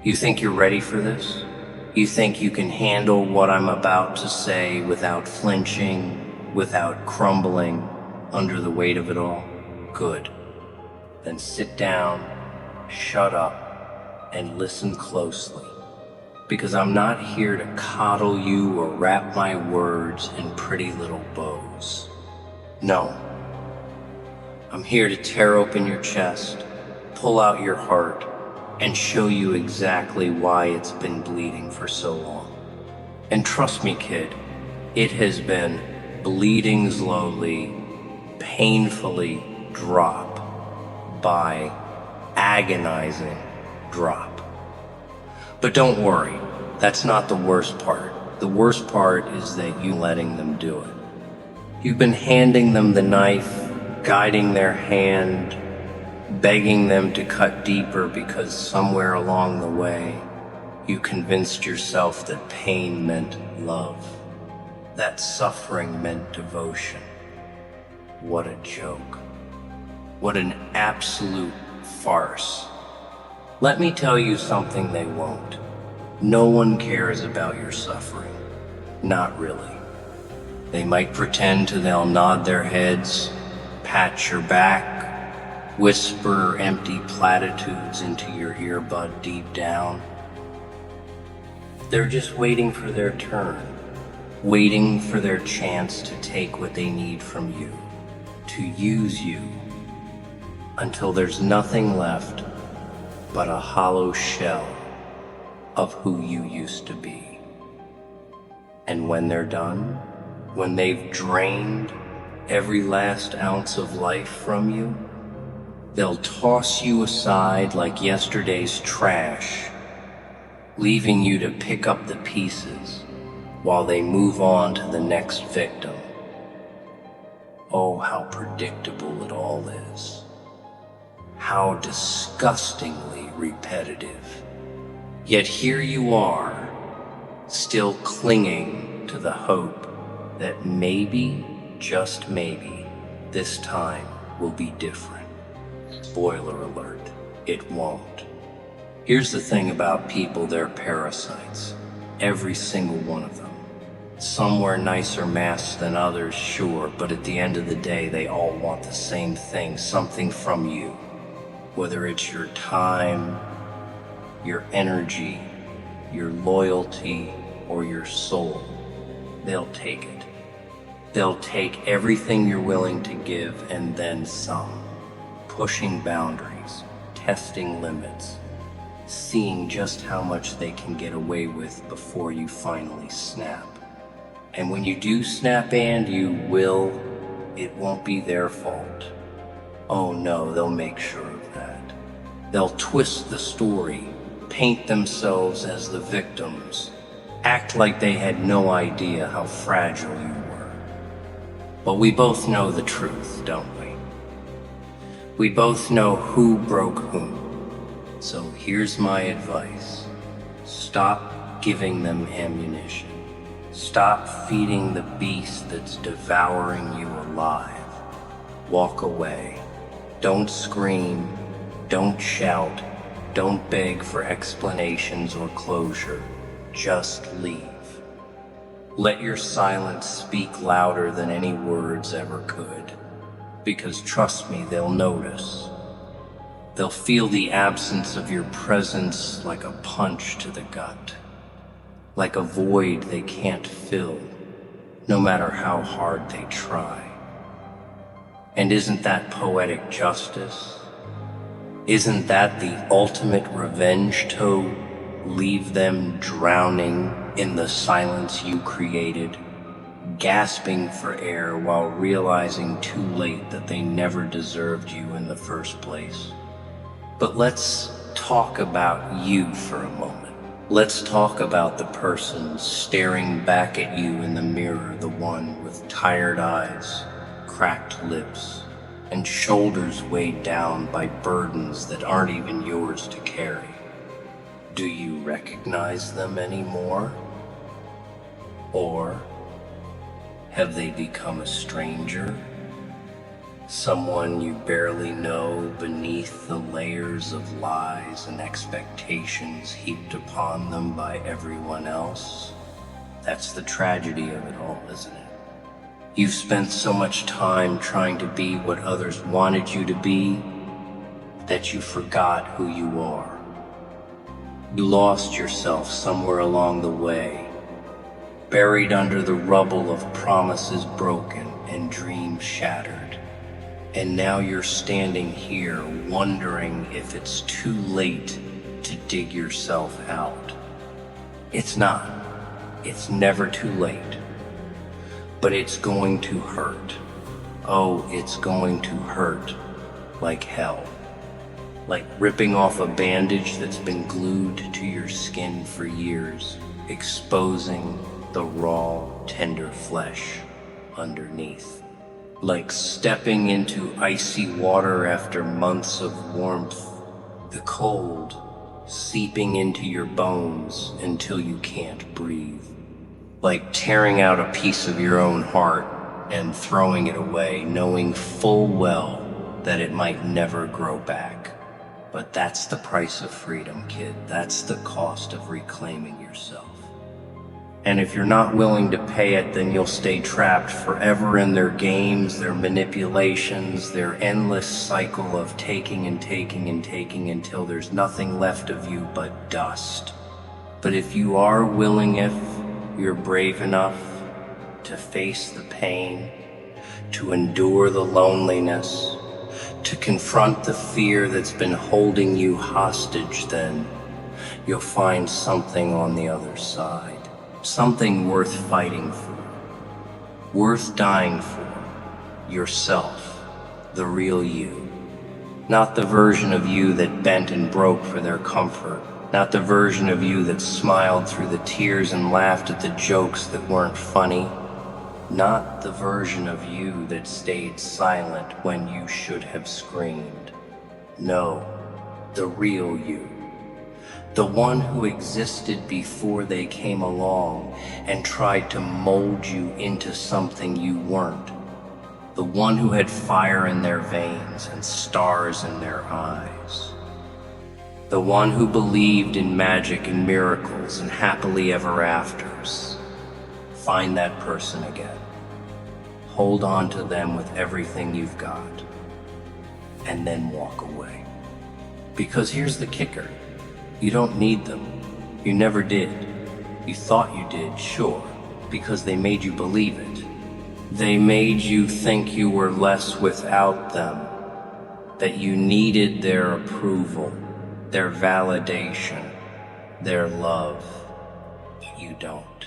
You think you're ready for this? You think you can handle what I'm about to say without flinching, without crumbling under the weight of it all? Good. Then sit down, shut up, and listen closely. Because I'm not here to coddle you or wrap my words in pretty little bows. No. I'm here to tear open your chest, pull out your heart, and show you exactly why it's been bleeding for so long. And trust me, kid, it has been bleeding slowly, painfully, drop by agonizing drop. But don't worry, that's not the worst part. The worst part is that you letting them do it. You've been handing them the knife, guiding their hand, begging them to cut deeper because somewhere along the way, you convinced yourself that pain meant love, that suffering meant devotion. What a joke. What an absolute farce. Let me tell you something they won't. No one cares about your suffering. Not really. They might pretend they'll nod their heads, pat your back, whisper empty platitudes into your earbud deep down. They're just waiting for their turn, waiting for their chance to take what they need from you, to use you, until there's nothing left but a hollow shell of who you used to be. And when they're done, when they've drained every last ounce of life from you, they'll toss you aside like yesterday's trash, leaving you to pick up the pieces while they move on to the next victim. Oh, how predictable it all is. How disgustingly repetitive. Yet here you are, still clinging to the hope that maybe, just maybe, this time will be different. Spoiler alert, it won't. Here's the thing about people, they're parasites. Every single one of them. Some wear nicer masks than others, sure, but at the end of the day, they all want the same thing, something from you. Whether it's your time, your energy, your loyalty, or your soul, they'll take it. They'll take everything you're willing to give and then some, pushing boundaries, testing limits, seeing just how much they can get away with before you finally snap. And when you do snap, and you will, it won't be their fault. Oh no, they'll make sure of that. They'll twist the story, paint themselves as the victims, act like they had no idea how fragile you were. But we both know the truth, don't we? We both know who broke whom. So here's my advice. Stop giving them ammunition. Stop feeding the beast that's devouring you alive. Walk away. Don't scream. Don't shout. Don't beg for explanations or closure. Just leave. Let your silence speak louder than any words ever could. Because trust me, they'll notice. They'll feel the absence of your presence like a punch to the gut. Like a void they can't fill, no matter how hard they try. And isn't that poetic justice? Isn't that the ultimate revenge to leave them drowning in the silence you created, gasping for air while realizing too late that they never deserved you in the first place? But let's talk about you for a moment. Let's talk about the person staring back at you in the mirror, the one with tired eyes, cracked lips, and shoulders weighed down by burdens that aren't even yours to carry. Do you recognize them anymore? Or have they become a stranger? Someone you barely know beneath the layers of lies and expectations heaped upon them by everyone else. That's the tragedy of it all, isn't it? You've spent so much time trying to be what others wanted you to be that you forgot who you are. You lost yourself somewhere along the way, buried under the rubble of promises broken and dreams shattered. And now you're standing here wondering if it's too late to dig yourself out. It's not. It's never too late. But it's going to hurt. Oh, it's going to hurt like hell. Like ripping off a bandage that's been glued to your skin for years, exposing the raw, tender flesh underneath. Like stepping into icy water after months of warmth, the cold seeping into your bones until you can't breathe. Like tearing out a piece of your own heart and throwing it away, knowing full well that it might never grow back. But that's the price of freedom, kid. That's the cost of reclaiming yourself. And if you're not willing to pay it, then you'll stay trapped forever in their games, their manipulations, their endless cycle of taking and taking and taking until there's nothing left of you but dust. But if you are willing, if you're brave enough to face the pain, to endure the loneliness, to confront the fear that's been holding you hostage, then you'll find something on the other side. Something worth fighting for, worth dying for, yourself, the real you. Not the version of you that bent and broke for their comfort, not the version of you that smiled through the tears and laughed at the jokes that weren't funny, not the version of you that stayed silent when you should have screamed. No, the real you. The one who existed before they came along and tried to mold you into something you weren't. The one who had fire in their veins and stars in their eyes. The one who believed in magic and miracles and happily ever afters. Find that person again. Hold on to them with everything you've got. And then walk away. Because here's the kicker. You don't need them. You never did. You thought you did, sure, because they made you believe it. They made you think you were less without them, that you needed their approval, their validation, their love. But you don't.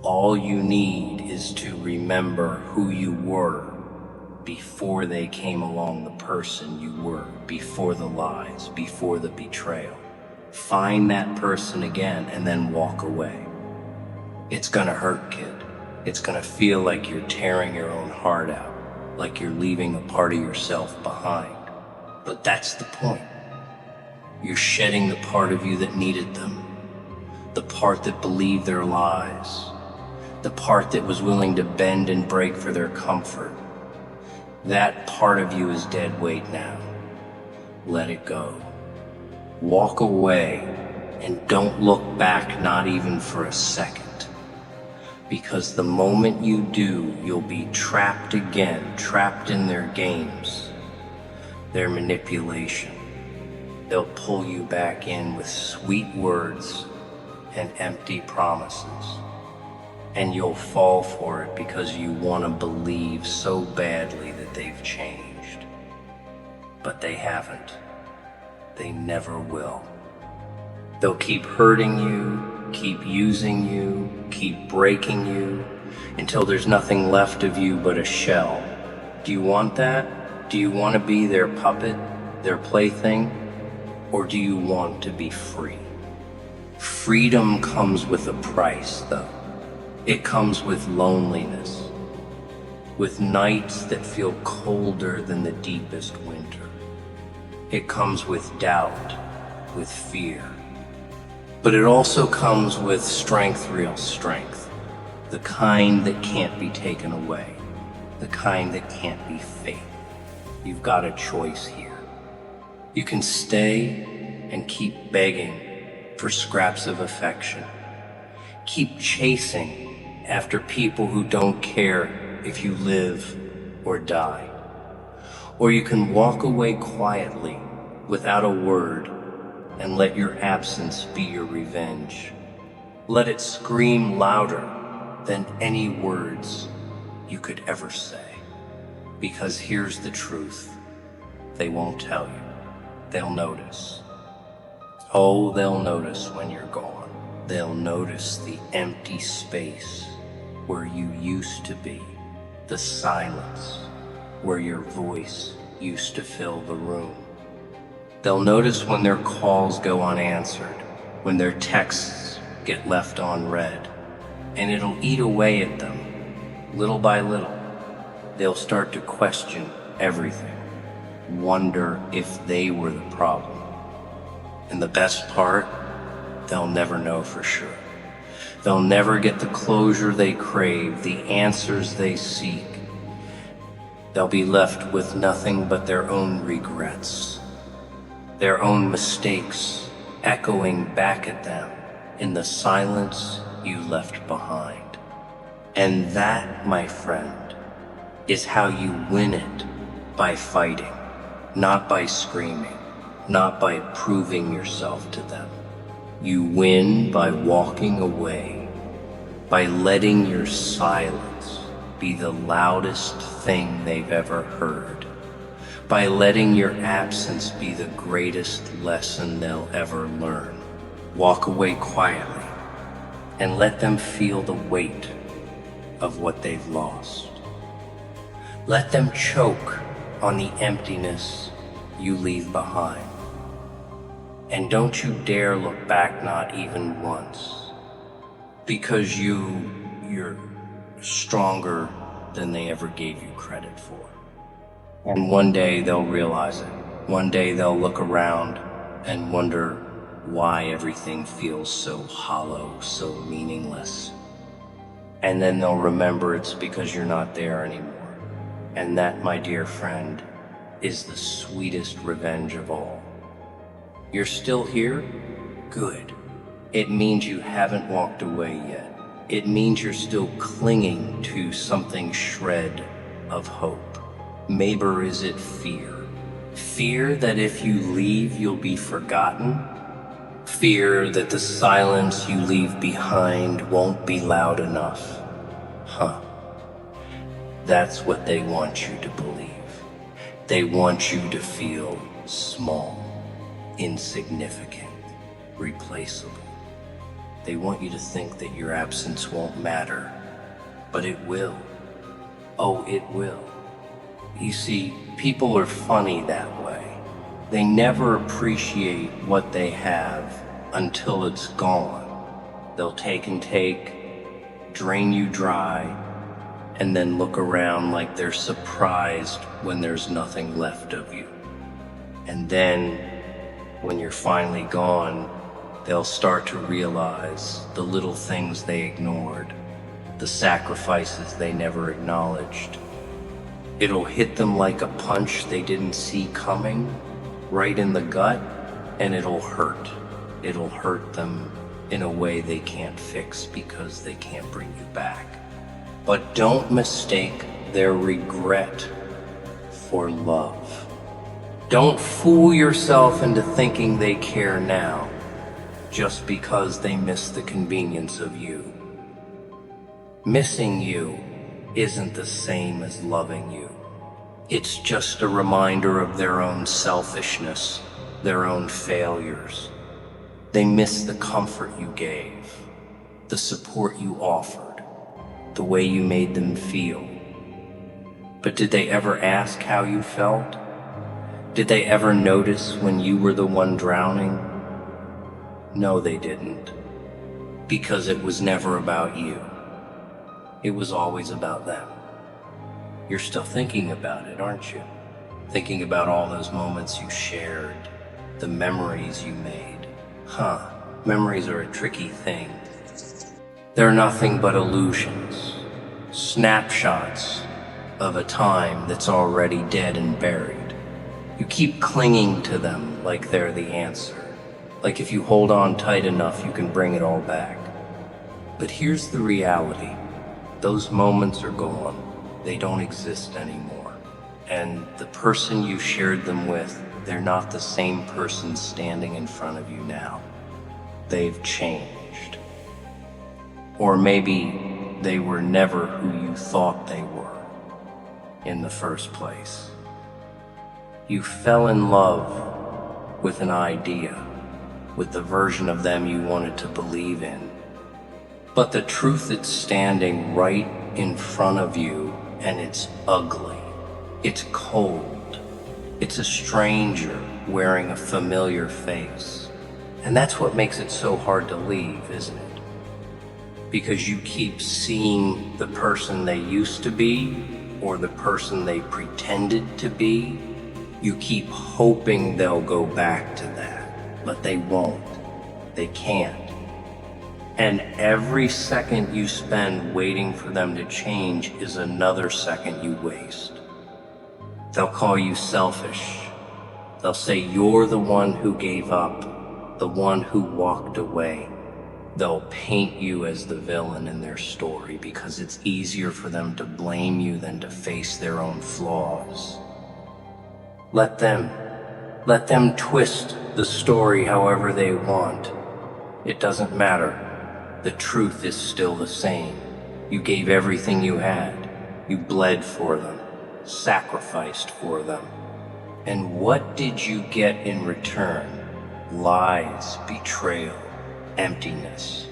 All you need is to remember who you were before they came along, the person you were, before the lies, before the betrayal. Find that person again and then walk away. It's gonna hurt, kid. It's gonna feel like you're tearing your own heart out, like you're leaving a part of yourself behind. But that's the point. You're shedding the part of you that needed them, the part that believed their lies, the part that was willing to bend and break for their comfort. That part of you is dead weight now. Let it go. Walk away and don't look back, not even for a second. Because the moment you do, you'll be trapped again, trapped in their games, their manipulation. They'll pull you back in with sweet words and empty promises. And you'll fall for it because you want to believe so badly that they've changed. But they haven't. They never will. They'll keep hurting you, keep using you, keep breaking you, until there's nothing left of you but a shell. Do you want that? Do you want to be their puppet, their plaything? Or do you want to be free? Freedom comes with a price, though. It comes with loneliness, with nights that feel colder than the deepest winter. It comes with doubt, with fear. But it also comes with strength, real strength. The kind that can't be taken away. the kind that can't be fake. You've got a choice here. You can stay and keep begging for scraps of affection. Keep chasing after people who don't care if you live or die. Or you can walk away quietly without a word and let your absence be your revenge. Let it scream louder than any words you could ever say. Because here's the truth. They won't tell you. They'll notice. Oh, they'll notice when you're gone. They'll notice the empty space where you used to be, the silence where your voice used to fill the room. They'll notice when their calls go unanswered, when their texts get left unread, and it'll eat away at them, little by little. They'll start to question everything, wonder if they were the problem. And the best part, they'll never know for sure. They'll never get the closure they crave, the answers they seek. They'll be left with nothing but their own regrets, their own mistakes echoing back at them in the silence you left behind. And that, my friend, is how you win it, by fighting, not by screaming, not by proving yourself to them. You win by walking away, by letting your silence be the loudest thing they've ever heard, by letting your absence be the greatest lesson they'll ever learn. Walk away quietly and let them feel the weight of what they've lost. Let them choke on the emptiness you leave behind. And don't you dare look back, not even once, because you're stronger than they ever gave you credit for. And one day they'll realize it. One day they'll look around and wonder why everything feels so hollow, so meaningless. And then they'll remember it's because you're not there anymore. And that, my dear friend, is the sweetest revenge of all. You're still here? Good. It means you haven't walked away yet. It means you're still clinging to something shred of hope. Maybe is it fear? Fear that if you leave, you'll be forgotten? Fear that the silence you leave behind won't be loud enough? Huh. That's what they want you to believe. They want you to feel small, insignificant, replaceable. They want you to think that your absence won't matter, but it will. Oh, it will. You see, people are funny that way. They never appreciate what they have until it's gone. They'll take and take, drain you dry, and then look around like they're surprised when there's nothing left of you. And then, when you're finally gone, they'll start to realize the little things they ignored, the sacrifices they never acknowledged. It'll hit them like a punch they didn't see coming, right in the gut, and it'll hurt. It'll hurt them in a way they can't fix because they can't bring you back. But don't mistake their regret for love. Don't fool yourself into thinking they care now just because they miss the convenience of you. Missing you isn't the same as loving you. It's just a reminder of their own selfishness, their own failures. They miss the comfort you gave, the support you offered, the way you made them feel. But did they ever ask how you felt? Did they ever notice when you were the one drowning? No, they didn't. Because it was never about you. It was always about them. You're still thinking about it, aren't you? Thinking about all those moments you shared, the memories you made. Huh, memories are a tricky thing. They're nothing but illusions, snapshots of a time that's already dead and buried. You keep clinging to them like they're the answer. Like if you hold on tight enough, you can bring it all back. But here's the reality. Those moments are gone. They don't exist anymore. And the person you shared them with, they're not the same person standing in front of you now. They've changed. Or maybe they were never who you thought they were in the first place. You fell in love with an idea, with the version of them you wanted to believe in. But the truth is standing right in front of you, and it's ugly. It's cold. It's a stranger wearing a familiar face. And that's what makes it so hard to leave, isn't it? Because you keep seeing the person they used to be, or the person they pretended to be. You keep hoping they'll go back to that, but they won't. They can't. And every second you spend waiting for them to change is another second you waste. They'll call you selfish. They'll say you're the one who gave up, the one who walked away. They'll paint you as the villain in their story because it's easier for them to blame you than to face their own flaws. Let them twist the story however they want. It doesn't matter. The truth is still the same. You gave everything you had. You bled for them, sacrificed for them. And what did you get in return? Lies, betrayal, emptiness.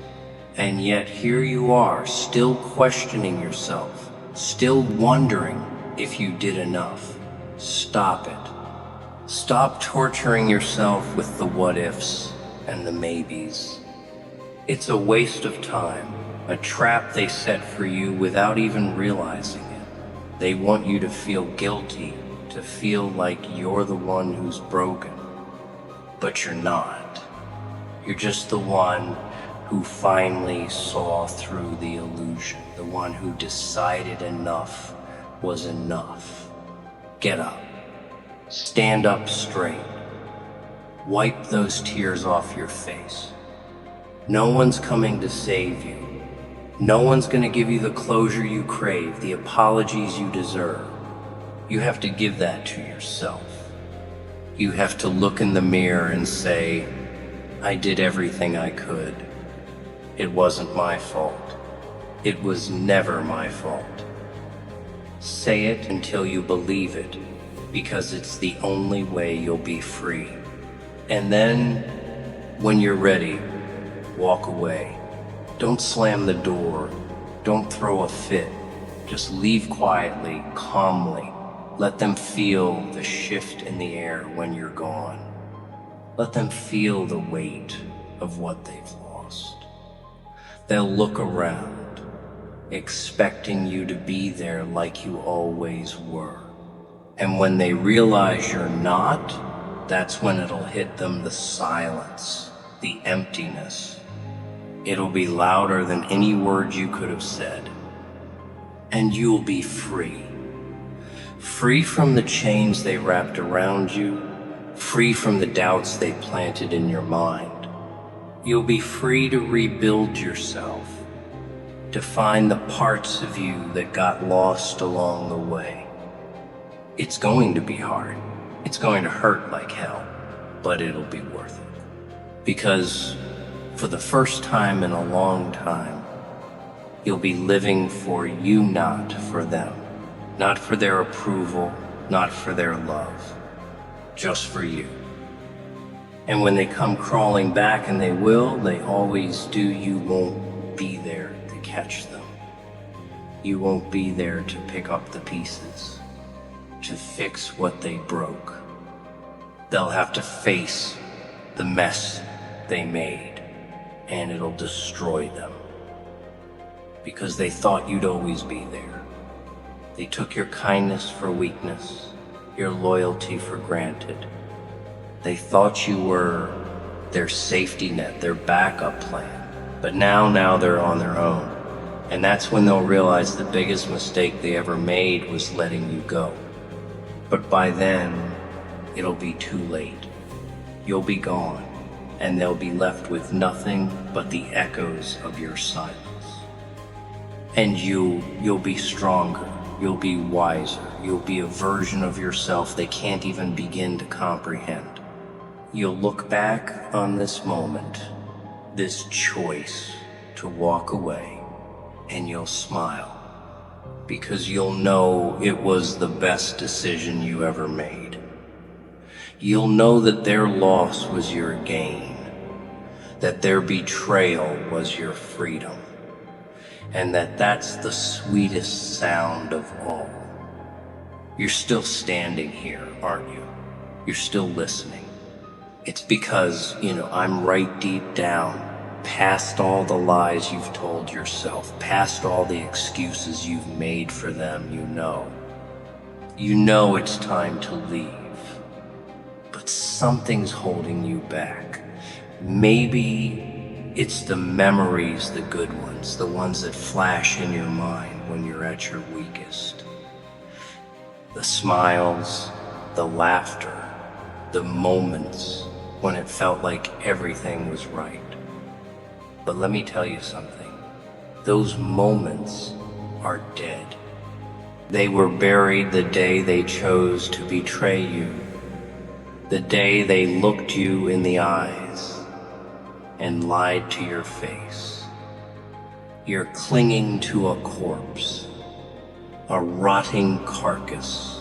And yet here you are, still questioning yourself, still wondering if you did enough. Stop it. Stop torturing yourself with the what-ifs and the maybes. It's a waste of time, a trap they set for you without even realizing it. They want you to feel guilty, to feel like you're the one who's broken. But you're not. You're just the one who finally saw through the illusion, the one who decided enough was enough. Get up. Stand up straight. Wipe those tears off your face. No one's coming to save you. No one's going to give you the closure you crave, the apologies you deserve. You have to give that to yourself. You have to look in the mirror and say, I did everything I could. It wasn't my fault. It was never my fault. Say it until you believe it, because it's the only way you'll be free. And then, when you're ready, walk away. Don't slam the door. Don't throw a fit. Just leave quietly, calmly. Let them feel the shift in the air when you're gone. Let them feel the weight of what they've lost. They'll look around, expecting you to be there like you always were. And when they realize you're not, that's when it'll hit them, the silence, the emptiness. It'll be louder than any words you could have said. And you'll be free. Free from the chains they wrapped around you, free from the doubts they planted in your mind. You'll be free to rebuild yourself, to find the parts of you that got lost along the way. It's going to be hard. It's going to hurt like hell, but it'll be worth it. Because for the first time in a long time, you'll be living for you, not for them. Not for their approval, not for their love, just for you. And when they come crawling back, and they will, they always do, you won't be there to catch them. You won't be there to pick up the pieces, to fix what they broke. They'll have to face the mess they made, and it'll destroy them. Because they thought you'd always be there. They took your kindness for weakness, your loyalty for granted. They thought you were their safety net, their backup plan. But now they're on their own. And that's when they'll realize the biggest mistake they ever made was letting you go. But by then, it'll be too late. You'll be gone, and they'll be left with nothing but the echoes of your silence. And you'll be stronger, you'll be wiser, you'll be a version of yourself they can't even begin to comprehend. You'll look back on this moment, this choice to walk away, and you'll smile, because you'll know it was the best decision you ever made. You'll know that their loss was your gain, that their betrayal was your freedom, and that's the sweetest sound of all. You're still standing here, aren't you? You're still listening. It's because, I'm right deep down, past all the lies you've told yourself, past all the excuses you've made for them. You know it's time to leave, but something's holding you back. Maybe it's the memories, the good ones, the ones that flash in your mind when you're at your weakest. The smiles, the laughter, the moments when it felt like everything was right. But let me tell you something. Those moments are dead. They were buried the day they chose to betray you, the day they looked you in the eyes and lied to your face. You're clinging to a corpse, a rotting carcass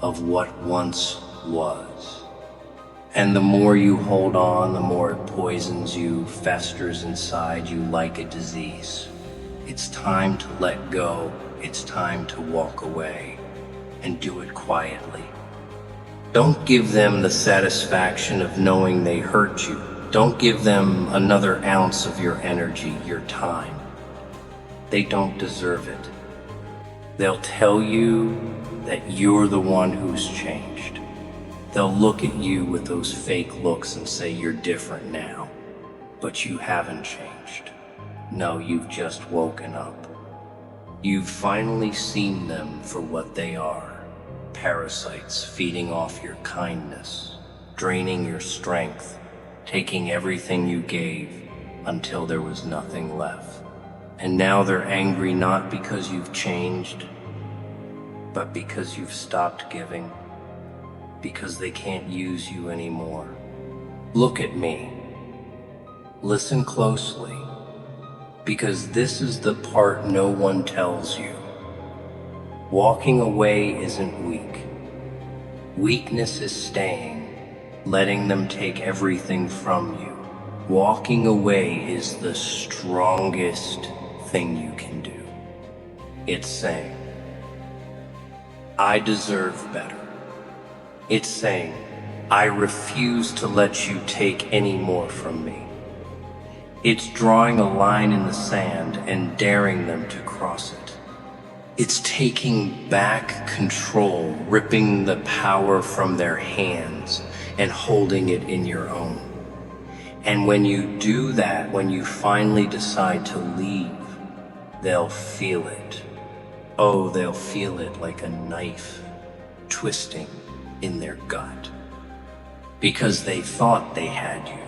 of what once was. And the more you hold on, the more it poisons you, festers inside you like a disease. It's time to let go. It's time to walk away, and do it quietly. Don't give them the satisfaction of knowing they hurt you. Don't give them another ounce of your energy, your time. They don't deserve it. They'll tell you that you're the one who's changed. They'll look at you with those fake looks and say you're different now, but you haven't changed. No, you've just woken up. You've finally seen them for what they are, parasites feeding off your kindness, draining your strength, taking everything you gave until there was nothing left. And now they're angry not because you've changed, but because you've stopped giving. Because they can't use you anymore. Look at me. Listen closely, because this is the part no one tells you. Walking away isn't weak. Weakness is staying, letting them take everything from you. Walking away is the strongest thing you can do. It's saying, I deserve better. It's saying, I refuse to let you take any more from me. It's drawing a line in the sand and daring them to cross it. It's taking back control, ripping the power from their hands and holding it in your own. And when you do that, when you finally decide to leave, they'll feel it. Oh, they'll feel it like a knife twisting in their gut, because they thought they had you.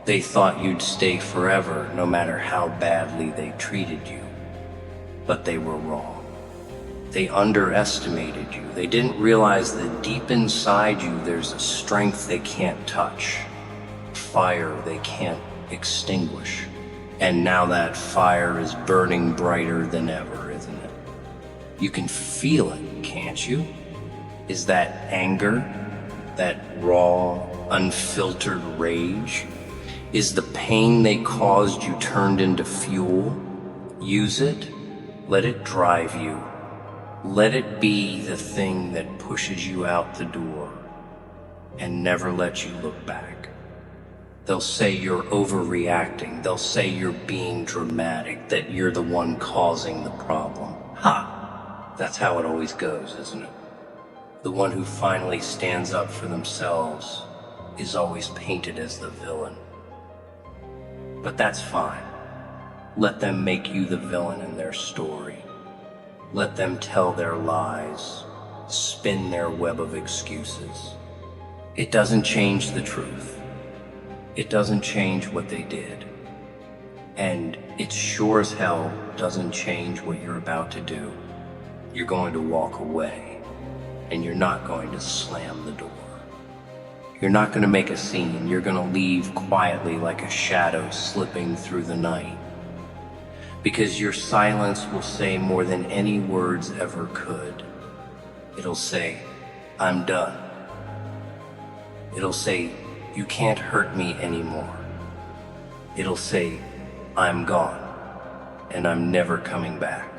They thought you'd stay forever no matter how badly they treated you. But they were wrong. They underestimated you. They didn't realize that deep inside you there's a strength they can't touch, fire they can't extinguish. And now that fire is burning brighter than ever, isn't it? You can feel it, can't you? Is that anger, that raw, unfiltered rage? Is the pain they caused you turned into fuel? Use it, let it drive you. Let it be the thing that pushes you out the door and never let you look back. They'll say you're overreacting. They'll say you're being dramatic, that you're the one causing the problem. Ha! That's how it always goes, isn't it? The one who finally stands up for themselves is always painted as the villain. But that's fine. Let them make you the villain in their story. Let them tell their lies, spin their web of excuses. It doesn't change the truth. It doesn't change what they did. And it sure as hell doesn't change what you're about to do. You're going to walk away, and you're not going to slam the door. You're not going to make a scene. You're going to leave quietly like a shadow slipping through the night. Because your silence will say more than any words ever could. It'll say, I'm done. It'll say, you can't hurt me anymore. It'll say, I'm gone, and I'm never coming back.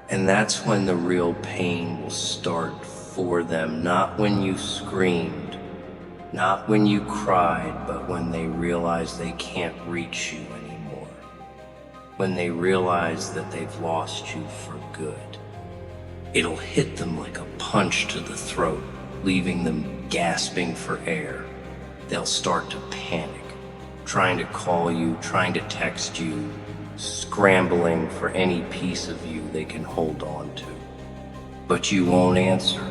And that's when the real pain will start for them, not when you screamed, not when you cried, but when they realize they can't reach you anymore. When they realize that they've lost you for good. It'll hit them like a punch to the throat, leaving them gasping for air. They'll start to panic, trying to call you, trying to text you, scrambling for any piece of you they can hold on to. But you won't answer.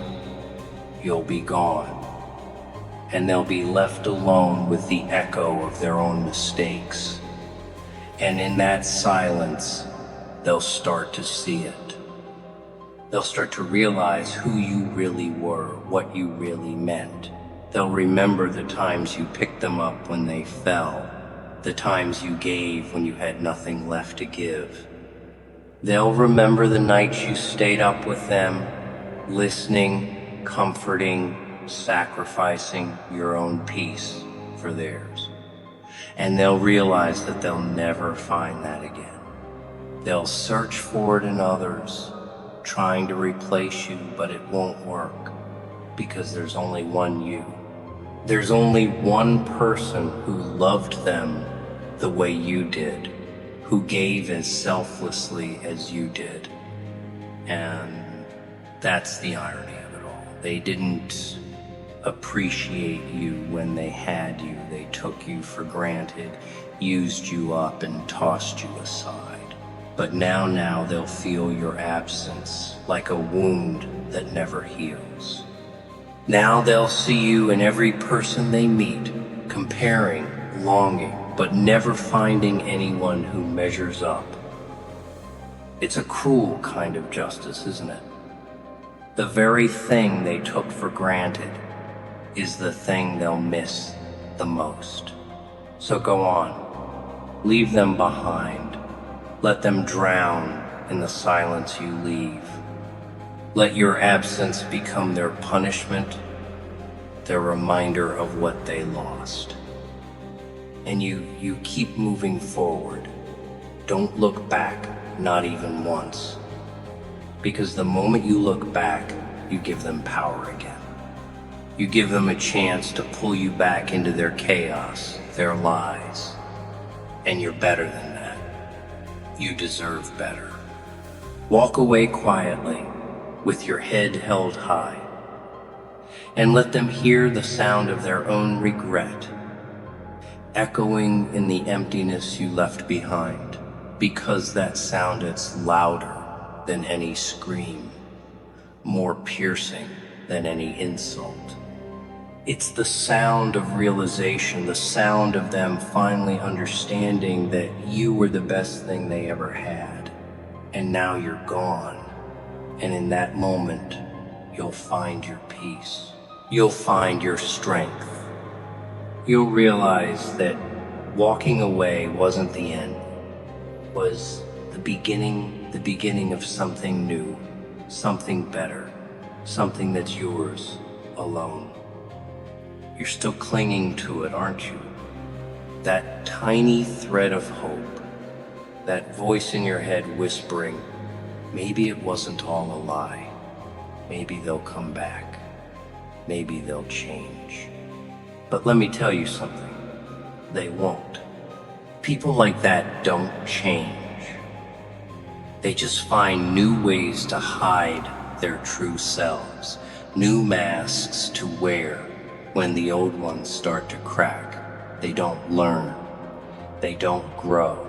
You'll be gone. And they'll be left alone with the echo of their own mistakes. And in that silence, they'll start to see it. They'll start to realize who you really were, what you really meant. They'll remember the times you picked them up when they fell, the times you gave when you had nothing left to give. They'll remember the nights you stayed up with them, listening, comforting, sacrificing your own peace for theirs. And they'll realize that they'll never find that again. They'll search for it in others, trying to replace you, but it won't work, because there's only one you. There's only one person who loved them the way you did, who gave as selflessly as you did. And that's the irony of it all. They didn't appreciate you when they had you. They took you for granted, used you up, and tossed you aside. But now they'll feel your absence like a wound that never heals. Now they'll see you in every person they meet, comparing, longing, but never finding anyone who measures up. It's a cruel kind of justice, isn't it? The very thing they took for granted is the thing they'll miss the most. So go on, leave them behind. Let them drown in the silence you leave. Let your absence become their punishment, their reminder of what they lost. And you keep moving forward. Don't look back, not even once. Because the moment you look back, you give them power again. You give them a chance to pull you back into their chaos, their lies. And you're better than that. You deserve better. Walk away quietly, with your head held high, and let them hear the sound of their own regret, echoing in the emptiness you left behind, because that sound is louder than any scream, more piercing than any insult. It's the sound of realization, the sound of them finally understanding that you were the best thing they ever had, and now you're gone. And in that moment, you'll find your peace. You'll find your strength. You'll realize that walking away wasn't the end, it was the beginning of something new, something better, something that's yours alone. You're still clinging to it, aren't you? That tiny thread of hope, that voice in your head whispering, maybe it wasn't all a lie. Maybe they'll come back. Maybe they'll change. But let me tell you something. They won't. People like that don't change. They just find new ways to hide their true selves, new masks to wear when the old ones start to crack. They don't learn. They don't grow.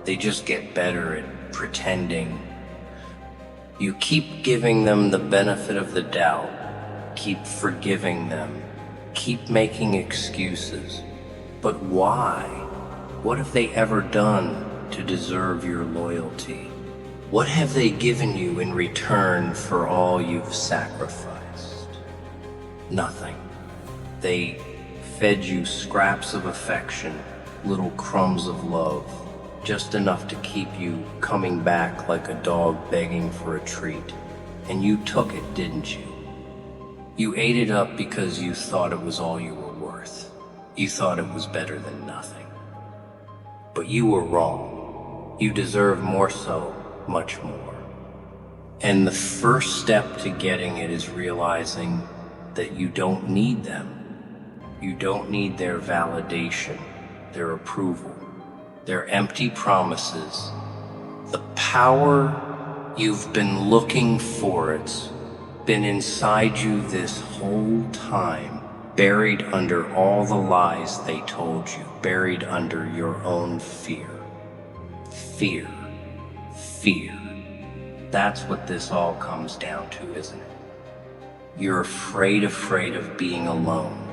They just get better at pretending. You keep giving them the benefit of the doubt, keep forgiving them, keep making excuses. But why? What have they ever done to deserve your loyalty? What have they given you in return for all you've sacrificed? Nothing. They fed you scraps of affection, little crumbs of love, just enough to keep you coming back like a dog begging for a treat. And you took it, didn't you? You ate it up because you thought it was all you were worth. You thought it was better than nothing. But you were wrong. You deserve more so, much more. And the first step to getting it is realizing that you don't need them. You don't need their validation, their approval, their empty promises. The power you've been looking for, it's been inside you this whole time, buried under all the lies they told you, buried under your own fear. Fear. Fear. That's what this all comes down to, isn't it? You're afraid of being alone,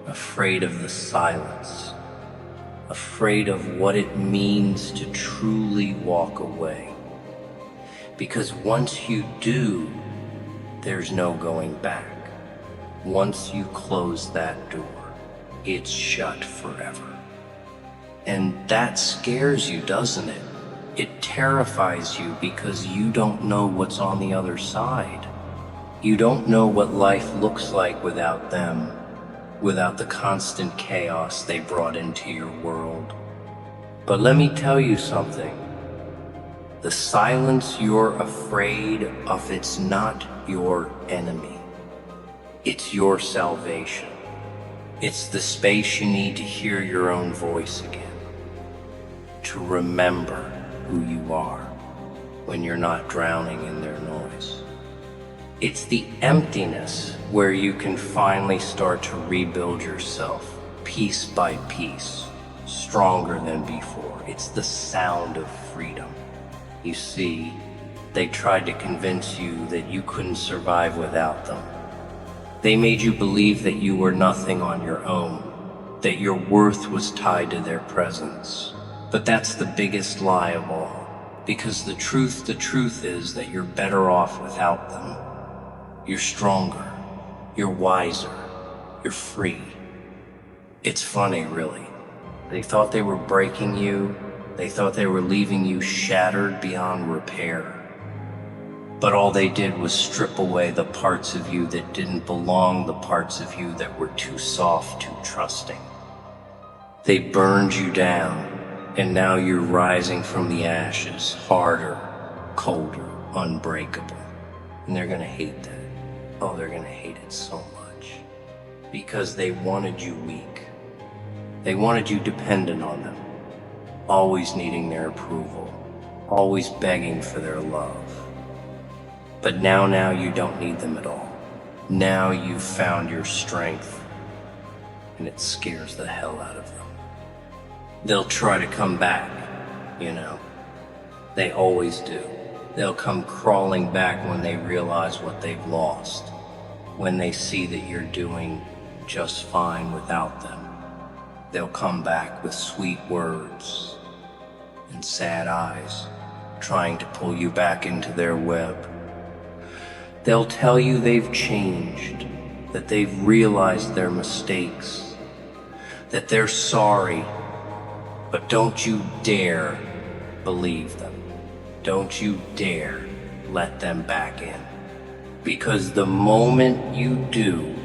afraid of the silence, afraid of what it means to truly walk away. Because once you do, there's no going back. Once you close that door, it's shut forever. And that scares you, doesn't it? It terrifies you because you don't know what's on the other side. You don't know what life looks like without them, without the constant chaos they brought into your world. But let me tell you something. The silence you're afraid of, it's not your enemy. It's your salvation. It's the space you need to hear your own voice again. To remember who you are when you're not drowning in their noise. It's the emptiness where you can finally start to rebuild yourself piece by piece, stronger than before. It's the sound of freedom. You see, they tried to convince you that you couldn't survive without them. They made you believe that you were nothing on your own, that your worth was tied to their presence. But that's the biggest lie of all, because the truth is that you're better off without them. You're stronger, you're wiser, you're free. It's funny, really. They thought they were breaking you. They thought they were leaving you shattered beyond repair. But all they did was strip away the parts of you that didn't belong, the parts of you that were too soft, too trusting. They burned you down, and now you're rising from the ashes, harder, colder, unbreakable. And they're gonna hate that. Oh, they're gonna hate it so much. Because they wanted you weak. They wanted you dependent on them, always needing their approval, always begging for their love. But now you don't need them at all. Now you've found your strength, and it scares the hell out of them. They'll try to come back, you know. They always do. They'll come crawling back when they realize what they've lost, when they see that you're doing just fine without them. They'll come back with sweet words and sad eyes, trying to pull you back into their web. They'll tell you they've changed, that they've realized their mistakes, that they're sorry, but don't you dare believe them. Don't you dare let them back in. Because the moment you do,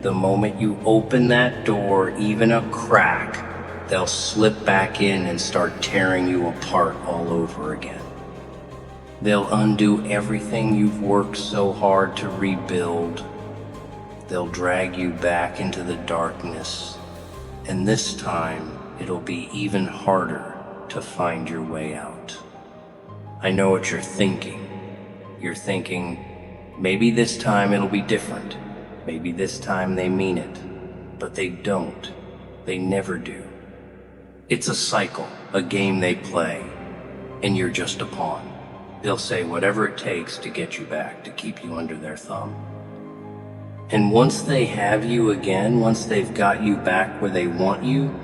the moment you open that door, even a crack, they'll slip back in and start tearing you apart all over again. They'll undo everything you've worked so hard to rebuild. They'll drag you back into the darkness, and this time it'll be even harder to find your way out. I know what you're thinking. You're thinking, maybe this time it'll be different. Maybe this time they mean it. But they don't. They never do. It's a cycle, a game they play, and you're just a pawn. They'll say whatever it takes to get you back, to keep you under their thumb. And once they have you again, once they've got you back where they want you,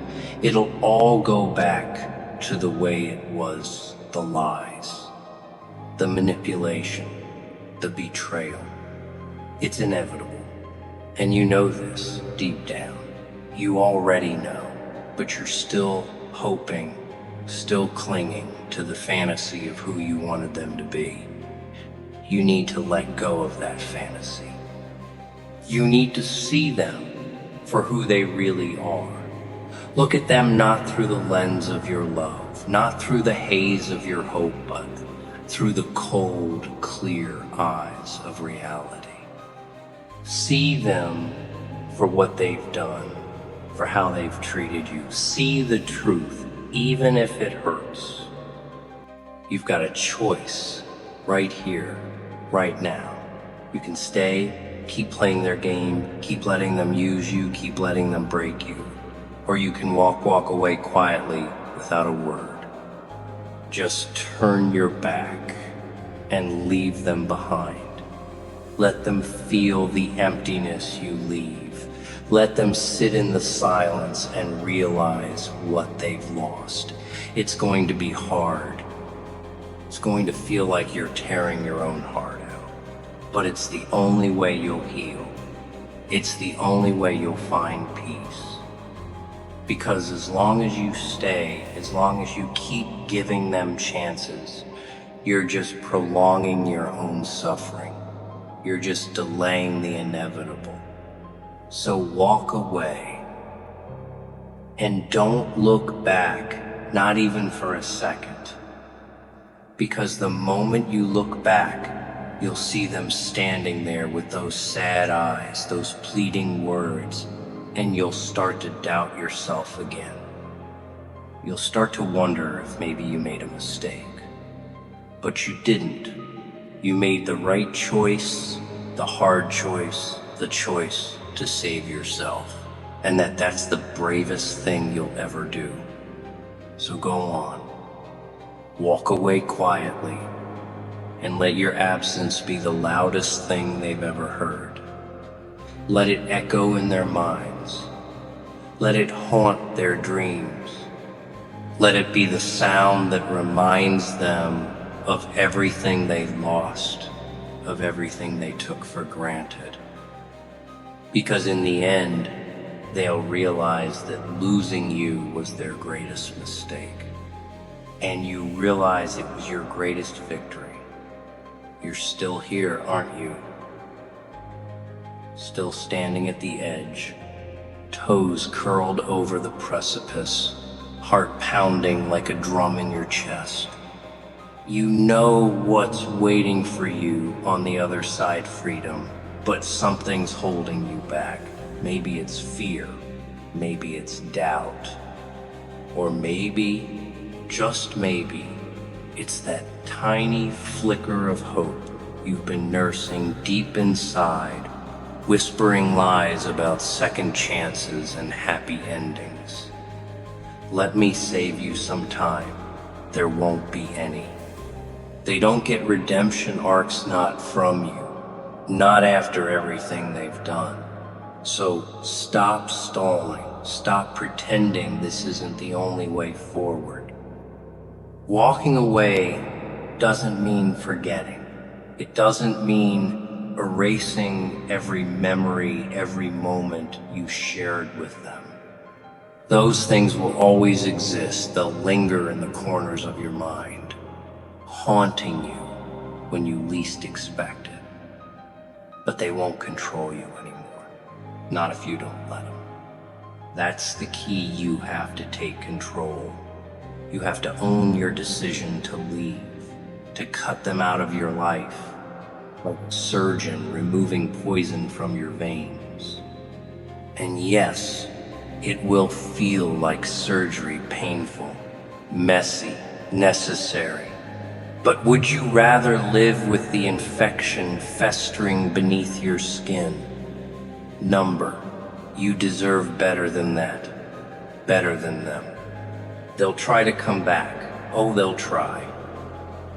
it'll all go back to the way it was. The lies, the manipulation, the betrayal. It's inevitable. And you know this deep down. You already know, but you're still hoping, still clinging to the fantasy of who you wanted them to be. You need to let go of that fantasy. You need to see them for who they really are. Look at them not through the lens of your love, not through the haze of your hope, but through the cold, clear eyes of reality. See them for what they've done, for how they've treated you. See the truth, even if it hurts. You've got a choice right here, right now. You can stay, keep playing their game, keep letting them use you, keep letting them break you. Or you can walk away quietly without a word. Just turn your back and leave them behind. Let them feel the emptiness you leave. Let them sit in the silence and realize what they've lost. It's going to be hard. It's going to feel like you're tearing your own heart out. But it's the only way you'll heal. It's the only way you'll find peace. Because as long as you stay, as long as you keep giving them chances, you're just prolonging your own suffering. You're just delaying the inevitable. So walk away and don't look back, not even for a second. Because the moment you look back, you'll see them standing there with those sad eyes, those pleading words, and you'll start to doubt yourself again. You'll start to wonder if maybe you made a mistake. But you didn't. You made the right choice, the hard choice, the choice to save yourself. And that's the bravest thing you'll ever do. So go on. Walk away quietly and let your absence be the loudest thing they've ever heard. Let it echo in their minds. Let it haunt their dreams. Let it be the sound that reminds them of everything they lost, of everything they took for granted. Because in the end, they'll realize that losing you was their greatest mistake. And you realize it was your greatest victory. You're still here, aren't you? Still standing at the edge, toes curled over the precipice, heart pounding like a drum in your chest. You know what's waiting for you on the other side, freedom, but something's holding you back. Maybe it's fear, maybe it's doubt, or maybe, just maybe, it's that tiny flicker of hope you've been nursing deep inside, whispering lies about second chances and happy endings. Let me save you some time. There won't be any. They don't get redemption arcs, not from you, not after everything they've done. So stop stalling, stop pretending this isn't the only way forward. Walking away doesn't mean forgetting. It doesn't mean erasing every memory, every moment you shared with them. Those things will always exist. They'll linger in the corners of your mind, haunting you when you least expect it. But they won't control you anymore. Not if you don't let them. That's the key. You have to take control. You have to own your decision to leave, to cut them out of your life, like a surgeon removing poison from your veins. And yes, it will feel like surgery, painful, messy, necessary. But would you rather live with the infection festering beneath your skin? Number, you deserve better than that, better than them. They'll try to come back. Oh, they'll try.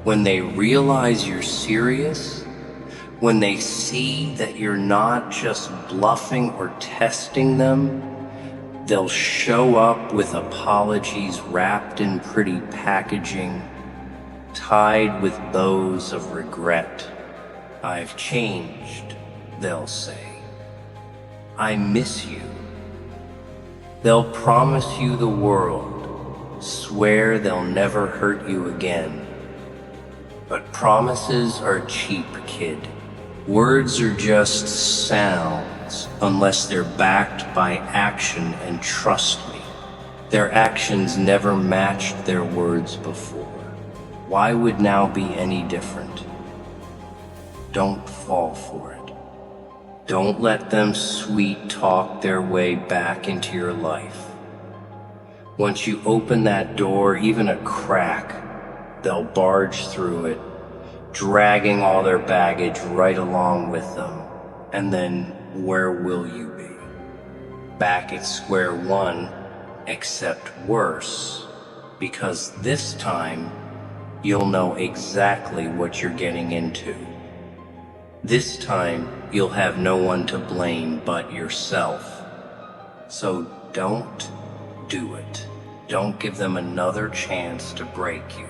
When they realize you're serious, when they see that you're not just bluffing or testing them, they'll show up with apologies wrapped in pretty packaging, tied with bows of regret. I've changed, they'll say. I miss you. They'll promise you the world, swear they'll never hurt you again. But promises are cheap, kid. Words are just sounds unless they're backed by action, and trust me, their actions never matched their words before. Why would now be any different? Don't fall for it. Don't let them sweet talk their way back into your life. Once you open that door, even a crack, they'll barge through it, dragging all their baggage right along with them. And then where will you be? Back at square one, except worse, because this time you'll know exactly what you're getting into. This time you'll have no one to blame but yourself. So don't do it. Don't give them another chance to break you.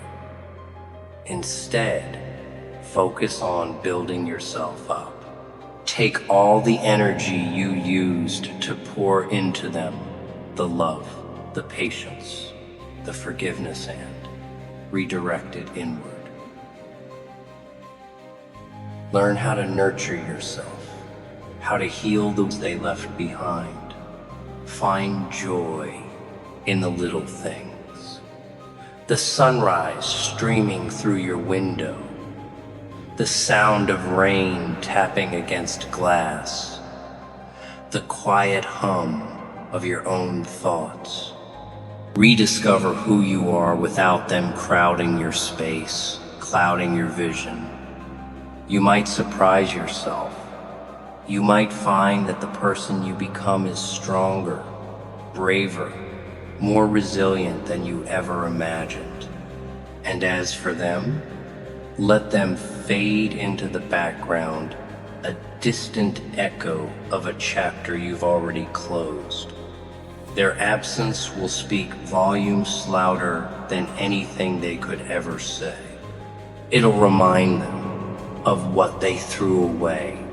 Instead, focus on building yourself up. Take all the energy you used to pour into them, the love, the patience, the forgiveness, and redirect it inward. Learn how to nurture yourself, how to heal those they left behind. Find joy in the little things. The sunrise streaming through your window, the sound of rain tapping against glass, the quiet hum of your own thoughts. Rediscover who you are without them crowding your space, clouding your vision. You might surprise yourself. You might find that the person you become is stronger, braver, more resilient than you ever imagined. And as for them, let them fade into the background, a distant echo of a chapter you've already closed. Their absence will speak volumes louder than anything they could ever say. It'll remind them of what they threw away,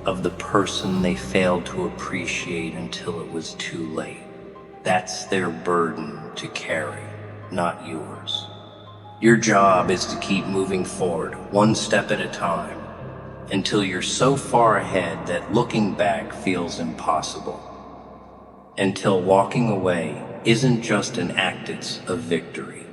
of the person they failed to appreciate until it was too late. That's their burden to carry, not yours. Your job is to keep moving forward, one step at a time, until you're so far ahead that looking back feels impossible. Until walking away isn't just an act, it's a victory.